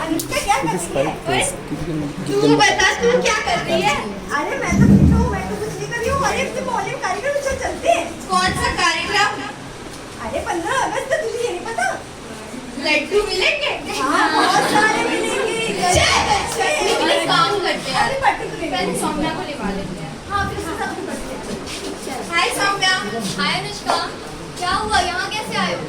अनुष्का क्या कर रही है? तू बता तू क्या कर रही है? अरे मैं तो कुछ हूँ, मैं तो कुछ नहीं कर रही हूँ। अरे अपने मोहल्ले में कार्यक्रम चल चलते हैं। कौन सा कार्यक्रम? अरे 15 अगस्त तो तुझे ये नहीं पता? लड्डू मिलेंगे? हाँ बहुत सारे मिलेंगे। एक काम करते हैं अरे पट्टू तो ले पहले लेंगे। सौम्या को लिवा लेते हैं। हाँ फिर उसके साथ में पट्टू लेते हैं। हाय सौम्या। हाय अनुष्का, क्या हुआ? यहाँ कैसे आए हो?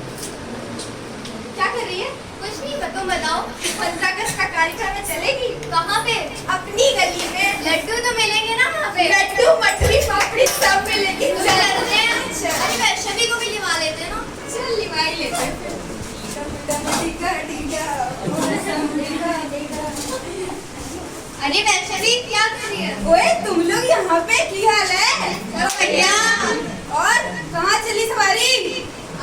क्या कर रही है? कुछ नहीं, तुम बताओ। 15 अगस्त का कार्यक्रम में चलेगी? कहाँ पे? अपनी गली में। लड्डू तो मिलेंगे ना वहाँ पे? लड्डू मठरी पापड़ी सब मिलेगी। चलते हैं। अरे वैष्णवी को भी लिवा लेते हैं ना। चल लिवाई लेते हैं। अरे वैष्णवी क्या कर रही है? ओए तुम लोग यहाँ पे क्या हाल है? चलो बढ़िया। और कहाँ चली सवारी?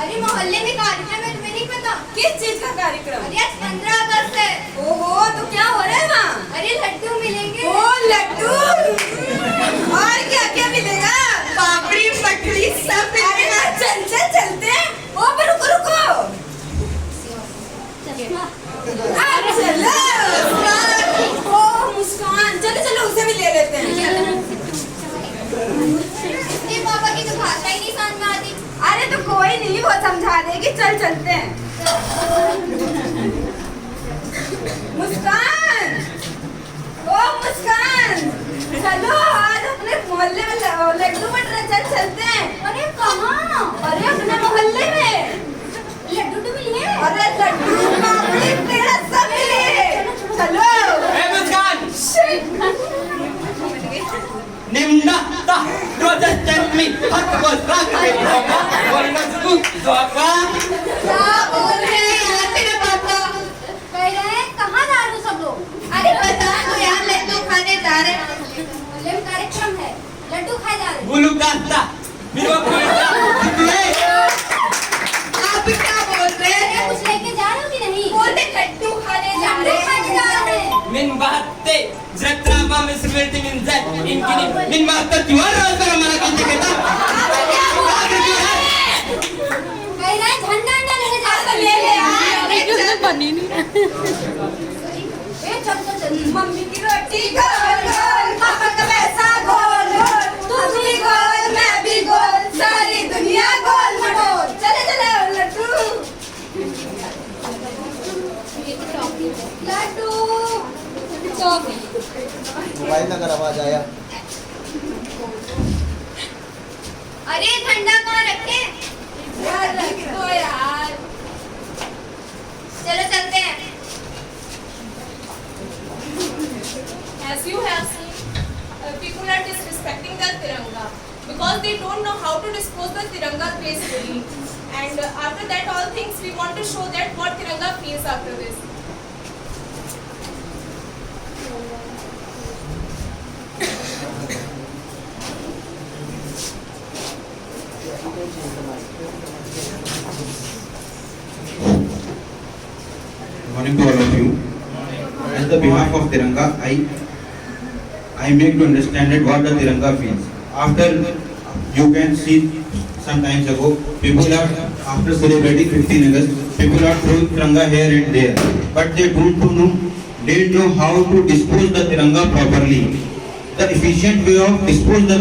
अरे मोहल्ले में कार्यक्रम है, तुम्हें नहीं पता? किस चीज का कार्यक्रम? अरे आज 15 अगस्त है। ओहो तो क्या हो रहा है वहाँ? अरे लड्डू मिलेंगे। ओ लड्डू और क्या क्या मिलेगा? पापड़ी मठरी सब मिलेगा। चल चल चलते हैं। ओ पर रुको रुको। चलो ओ मुस्कान, चलो चलो उसे भी ले लेते हैं। ये पापा की तो भाषा ही नहीं समझ में आती। अरे तो कोई नहीं, वो समझा देगी। चल चलते हैं। मुस्कान, ओ मुस्कान, चलो आज अपने मोहल्ले में लड्डू बट रहे। चल चलते हैं। अरे कहाँ? अरे अपने मोहल्ले में लड्डू तो मिली है। अरे लड्डू पापड़ी पेड़ा सब मिले। चलो ए मुस्कान निम्नता रोजचन्मी हक को रख के होगा वरनस्कु दोगा क्या बोल रहे हैं यार तेरे पापा? कह रहे हैं कहाँ जा रहे हो सब लोग? अरे बता तो यार, लड्डू खाने जा रहे हैं। मोहल्ले में कार्यक्रम है, लड्डू खाए जा रहे हैं। बुलु कास्ता बिरो कोइता कितने आप क्या बोल रहे अरे हैं? कुछ लेके जा रहे हो कि नहीं? बोलते लड्डू खाने जा लड्डू रहे खाने जा रहे हैं। min batte zatra mam smriti min zat inkini min batte tuar rozdar mana kinche keta कह रहे हैं झंडा अंडा लेके जा रहे ले ले हैं। यार। बनी नहीं ए चल चल चल। मम्मी की रोटी गोल गोल, पापा का पैसा गोल गोल, तुम भी गोल मैं भी गोल, सारी दुनिया गोल मटोल। चले चले लड्डू लड्डू मोबाइल का अगर आवाज आया अरे झंडा कहाँ रखे? यार रखो यार। चलो चलते हैं। As you have seen, people are disrespecting the Tiranga because they don't know how to dispose the Tiranga gracefully. And after that all things, we want to show that what Tiranga feels after this. Good morning to all of you. As the behalf of Tiranga, I make to understand that what the Tiranga feels. After you can see some times ago, people are after celebrating 15 August, people are throwing Tiranga here and there, but they don't know how to dispose the Tiranga properly. The efficient way of dispose the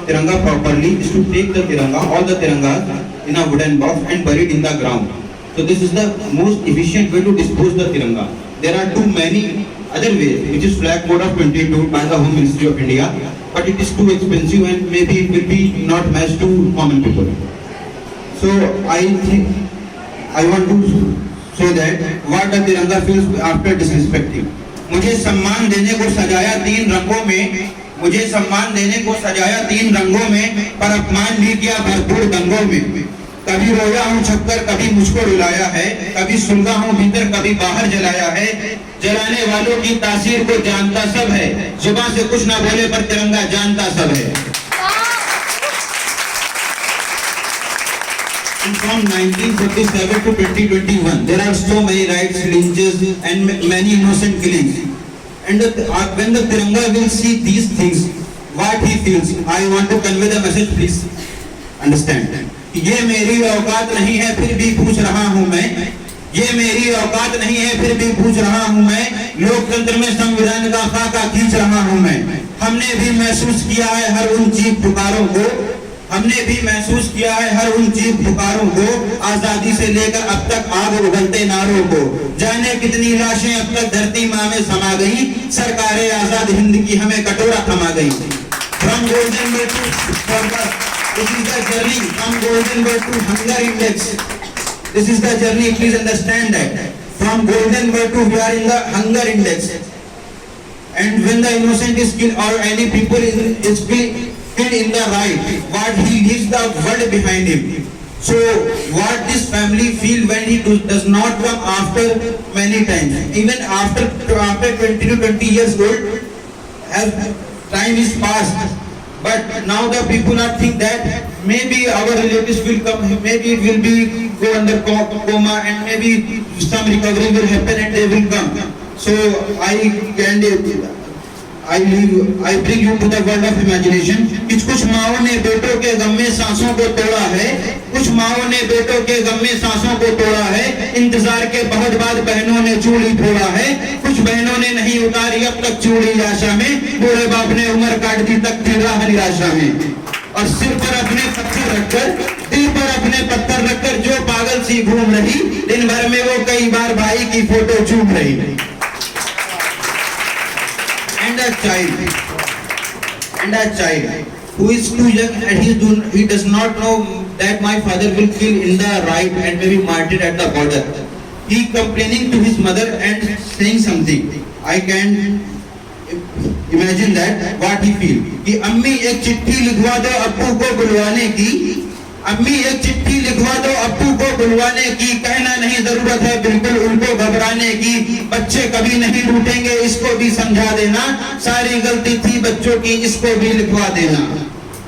Tiranga properly is to take the Tiranga, all the Tirangas in a wooden box and bury it in the ground. So this is the most efficient way to dispose the Tiranga. There are too many other ways, which is flag code of 22 by the Home Ministry of India, but it is too expensive and maybe it will be not matched to common people. So I think I want to say that what the Tiranga feels after disrespecting. मुझे सम्मान देने को सजाया 3 रंगों में, मुझे सम्मान देने को सजाया 3 रंगों में, पर अपमान भी किया भरपूर दंगों में। कभी रोया हूँ छपकर, कभी मुझको रुलाया है, कभी सुलगा हूँ भीतर, कभी बाहर जलाया है। जलाने वालों की तासीर को जानता सब है, जुबान से कुछ ना बोले पर तिरंगा जानता सब है। From 1947 to 2021, there are so many rights lynches and many innocent killings. And when the Tiranga will see these things, what he feels, I want to convey the message. Please understand. ये मेरी औकात नहीं है, फिर भी पूछ रहा हूँ मैं, ये मेरी औकात नहीं है, फिर भी पूछ रहा हूँ मैं, लोकतंत्र में संविधान का खाका खींच रहा हूँ मैं। हमने भी महसूस किया है हर उन चीख पुकारों को, हमने भी महसूस किया है हर उन चीख पुकारों को, आजादी से लेकर अब तक आग उगलते नारों को। जाने कितनी लाशें अब तक धरती माँ में समा गई, सरकारें आजाद हिंद की हमें कटोरा थमा गई। From golden bird to forward, this is the journey from golden bird to hunger index. This is the journey, please understand that. From golden bird to we are in the hunger index. And when the innocent is killed or any people is killed in the right, what he leaves the world behind him. So what this family feel when he does not come after many times, even after 20 to 20 years old, as time is passed, but now the people are think that maybe our relatives will come, maybe it will be go under coma, and maybe some recovery will happen and they will come. So I bring you to the world of imagination. कुछ माओं ने बेटों के गम में सांसों को तोड़ा है, कुछ माओं ने बेटों के गम में सांसों को तोड़ा है, इंतजार के बहुत बाद बहनों ने चूड़ी फोड़ा है, कुछ बहनों ने नहीं उतारी अब तक चूड़ी आशा में, बूढ़े बाप ने उम्र काट दी तक फिर रहा निराशा में। और सिर पर अपने पत्थर रखकर, दिल पर अपने पत्थर रखकर जो पागल सी घूम रही, दिन भर में वो कई बार भाई की फोटो चूम रही। And a child who is too young and he does not know that my father will kill in the right and maybe martyred at the border. He complaining to his mother and saying something. I can imagine that what he feel. कि अम्मी एक चिट्ठी लिखवा दो अब्बू को बुलवाने की, अम्मी एक चिट्ठी लिखवा दो अब्बू को बुलवाने की, कहना नहीं जरूरत है बिल्कुल उनको घबराने की, बच्चे कभी नहीं रूठेंगे इसको भी समझा देना, सारी गलती थी बच्चों की इसको भी लिखवा देना।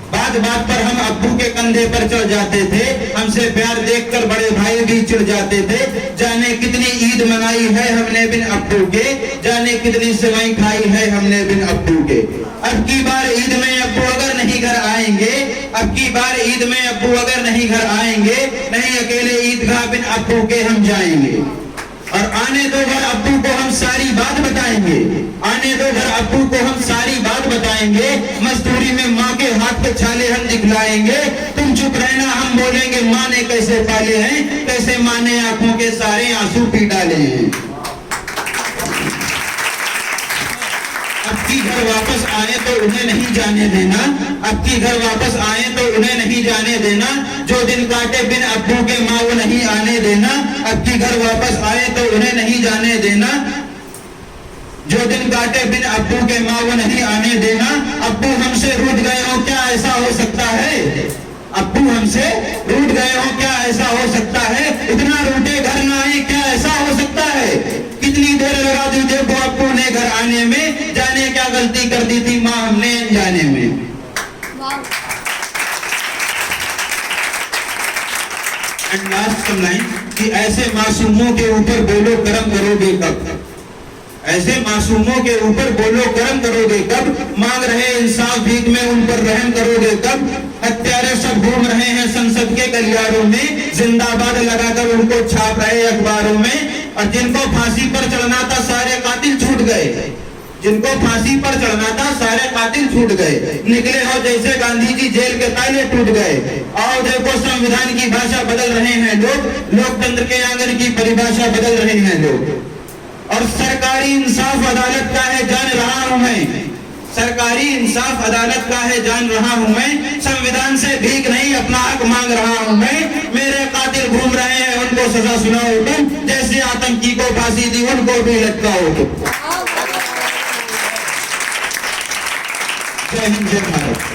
बात बात पर हम अब्बू के कंधे पर चढ़ जाते थे, हमसे प्यार देखकर बड़े भाई भी चिढ़ जाते थे, जाने कितनी ईद मनाई है हमने बिन अब्बू के, जाने कितनी सेवई खाई है हमने बिन अब्बू के। अब की बार ईद में अब्बू अगर नहीं घर आएंगे, अब की बार ईद में अब्बू अगर नहीं घर आएंगे, नहीं अकेले ईदगाह बिन अब्बू के हम जाएंगे। और आने दो घर अब्बू को हम सारी बात बताएंगे, आने दो घर अब्बू को हम सारी बात बताएंगे, मजदूरी में माँ के हाथ के छाले हम दिखलाएंगे, तुम चुप रहना हम बोलेंगे माँ ने कैसे पाले हैं, कैसे माँ ने आंखों के सारे आंसू पी डाले हैं। अब की घर वापस आए तो उन्हें नहीं जाने देना, अब की घर वापस आए तो उन्हें नहीं जाने देना, जो दिन काटे बिन अब्बू के माँ वो नहीं आने देना, अब की घर वापस आए तो उन्हें नहीं जाने देना, जो दिन काटे बिन अब्बू के माँ वो नहीं आने देना। अब्बू हमसे रूठ गए हो क्या ऐसा हो सकता है, अब्बू हमसे रूठ गए हो क्या ऐसा हो सकता है, इतना रूठे घर ना आए क्या ऐसा हो सकता है, कितनी देर लगा दी देखो अब्बू ने घर आने में, जाने क्या गलती कर दी थी माँ हमने जाने में। एंड लास्ट लाइन कि ऐसे मासूमों के ऊपर बोलो करम करोगे कब, ऐसे मासूमों के ऊपर बोलो करम करोगे कब, मांग रहे इंसाफ भीख में उन पर रहम करोगे कब, हत्यारे सब घूम रहे हैं संसद के गलियारों में, जिंदाबाद लगाकर उनको छाप रहे अखबारों में, और जिनको फांसी पर चढ़ना था सारे कातिल छूट गए, जिनको फांसी पर चढ़ना था सारे कातिल छूट गए, निकले हो जैसे गांधी जी जेल के ताले टूट गए। और देखो संविधान की भाषा बदल रहे हैं लोग, लोकतंत्र के आंगन की परिभाषा बदल रहे हैं लोग। और सरकारी इंसाफ अदालत का है जान रहा हूं मैं, सरकारी इंसाफ अदालत का है जान रहा हूं मैं, संविधान से भीख नहीं अपना हक मांग रहा हूं मैं, मेरे कातिल घूम रहे हैं उनको सजा सुनाओ तुम, जैसे आतंकी को फांसी दी उनको भी लटकाओ तुम। जय हिंद जय भारत।